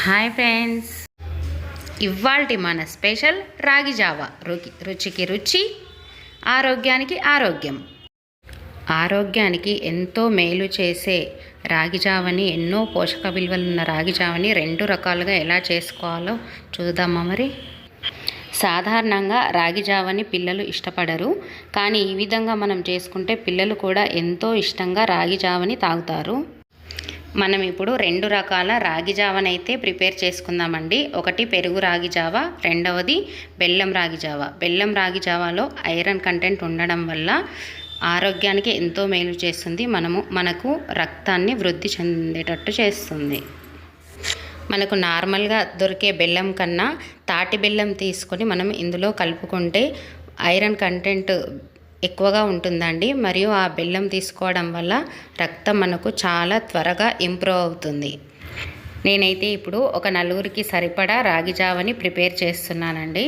Hi friends, ఇవాల్టి మన special రాగి జావా. రుచికి రుచి, ఆరోగ్యానికి ఆరోగ్యం. ఆరోగ్యానికి ఎంతో మేలు చేసే రాగి జావని, ఎన్నో పోషక విలువలు ఉన్న రాగి జావని 2 రకాలుగా ఎలా చేసుకోవాలో చూద్దామా. మరి సాధారణంగా రాగి జావని పిల్లలు ఇష్టపడరు, కానీ ఈ విధంగా మనం చేసుకుంటే పిల్లలు కూడా ఎంతో ఇష్టంగా రాగి జావని తాగుతారు. మనం ఇప్పుడు 2 రకాల రాగి జావనైతే ప్రిపేర్ చేసుకుందామండి. ఒకటి పెరుగు రాగి జావ, రెండవది బెల్లం రాగి జావ. బెల్లం రాగి జావాలో ఐరన్ కంటెంట్ ఉండడం వల్ల ఆరోగ్యానికి ఎంతో మేలు చేస్తుంది. మనకు రక్తాన్ని వృద్ధి చెందేటట్టు చేస్తుంది. మనకు నార్మల్గా దొరికే బెల్లం కన్నా తాటి బెల్లం తీసుకొని మనం ఇందులో కలుపుకుంటే ఐరన్ కంటెంట్ ఎక్కువగా ఉంటుందండి. మరియు ఆ బెల్లం తీసుకోవడం వల్ల రక్తం మనకు చాలా త్వరగా ఇంప్రూవ్ అవుతుంది. నేనైతే ఇప్పుడు ఒక 4కి సరిపడా రాగి జావని ప్రిపేర్ చేస్తున్నానండి.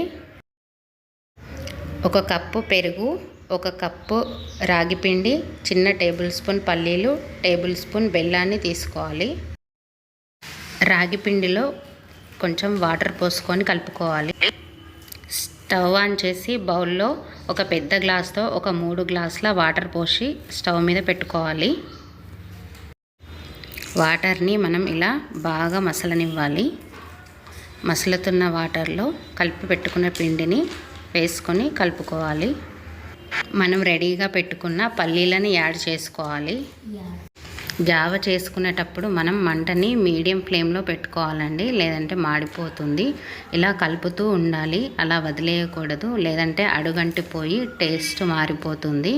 1 కప్పు పెరుగు, 1 కప్పు రాగి పిండి, చిన్న టేబుల్ స్పూన్ పల్లీలు, టేబుల్ స్పూన్ బెల్లాన్ని తీసుకోవాలి. రాగి పిండిలో కొంచెం వాటర్ పోసుకొని కలుపుకోవాలి. స్టవ్ ఆన్ చేసి బౌల్లో ఒక పెద్ద గ్లాస్తో ఒక 3 గ్లాసుల వాటర్ పోసి స్టవ్ మీద పెట్టుకోవాలి. వాటర్ని మనం ఇలా బాగా మసలనివ్వాలి. మసలుతున్న వాటర్లో కలిపి పెట్టుకున్న పిండిని వేసుకొని కలుపుకోవాలి. మనం రెడీగా పెట్టుకున్న పల్లీలను యాడ్ చేసుకోవాలి. జావ చేసుకునేటప్పుడు మనం మంటని మీడియం ఫ్లేమ్లో పెట్టుకోవాలండి, లేదంటే మాడిపోతుంది. ఇలా కలుపుతూ ఉండాలి, అలా వదిలేయకూడదు, లేదంటే అడుగంటిపోయి టేస్ట్ మారిపోతుంది.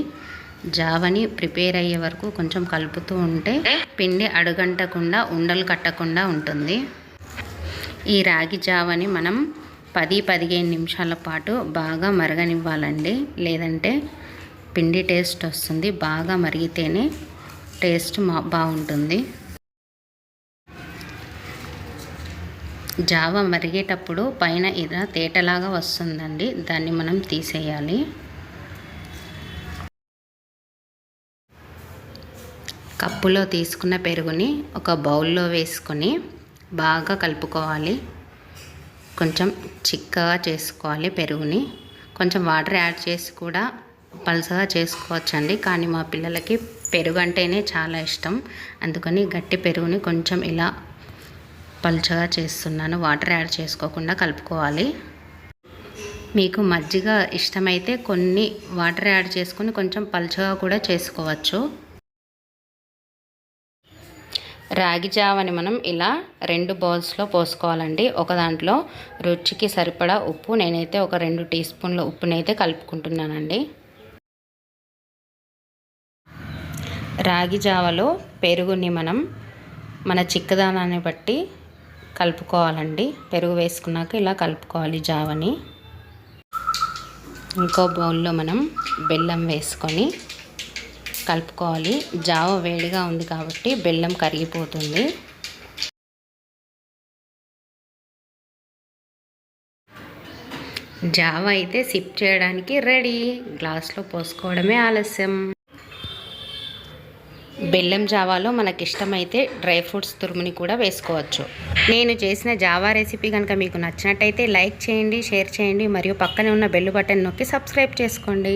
జావని ప్రిపేర్ అయ్యే వరకు కొంచెం కలుపుతూ ఉంటే పిండి అడుగంటకుండా, ఉండలు కట్టకుండా ఉంటుంది. ఈ రాగి జావని మనం 10-15 నిమిషాల పాటు బాగా మరగనివ్వాలండి, లేదంటే పిండి టేస్ట్ వస్తుంది. బాగా మరిగితేనే టేస్ట్ బాగుంటుంది. జావ మరిగేటప్పుడు పైన ఇలా తేటలాగా వస్తుందండి, దాన్ని మనం తీసేయాలి. కప్పులో తీసుకున్న పెరుగుని ఒక బౌల్లో వేసుకొని బాగా కలుపుకోవాలి. కొంచెం చిక్కగా చేసుకోవాలి పెరుగుని. కొంచెం వాటర్ యాడ్ చేసి కూడా పలుసగా చేసుకోవచ్చండి, కానీ మా పిల్లలకి పెరుగు అంటేనే చాలా ఇష్టం. అందుకని గట్టి పెరుగుని కొంచెం ఇలా పలుచగా చేస్తున్నాను. వాటర్ యాడ్ చేసుకోకుండా కలుపుకోవాలి. మీకు మజ్జిగ ఇష్టమైతే కొన్ని వాటర్ యాడ్ చేసుకొని కొంచెం పలుచగా కూడా చేసుకోవచ్చు. రాగి జావని మనం ఇలా 2 బౌల్స్లో పోసుకోవాలండి. ఒక దాంట్లో రుచికి సరిపడా ఉప్పు, నేనైతే ఒక 2 టీ స్పూన్ల ఉప్పునైతే కలుపుకుంటున్నానండి. రాగి జావలో పెరుగుని మనం మన చిక్కదనాన్ని బట్టి కలుపుకోవాలండి. పెరుగు వేసుకున్నాక ఇలా కలుపుకోవాలి జావని. ఇంకో బౌల్లో మనం బెల్లం వేసుకొని కలుపుకోవాలి. జావ వేడిగా ఉంది కాబట్టి బెల్లం కరిగిపోతుంది. జావ అయితే సిప్ చేయడానికి రెడీ. గ్లాస్లో పోసుకోవడమే ఆలస్యం. బెల్లం జావాలో మనకి ఇష్టమైతే డ్రై ఫ్రూట్స్ తురుముని కూడా వేసుకోవచ్చు. నేను చేసిన జావా రెసిపీ కనుక మీకు నచ్చినట్టయితే లైక్ చేయండి, షేర్ చేయండి, మరియు పక్కనే ఉన్న బెల్ బటన్ నొక్కి సబ్స్క్రైబ్ చేసుకోండి.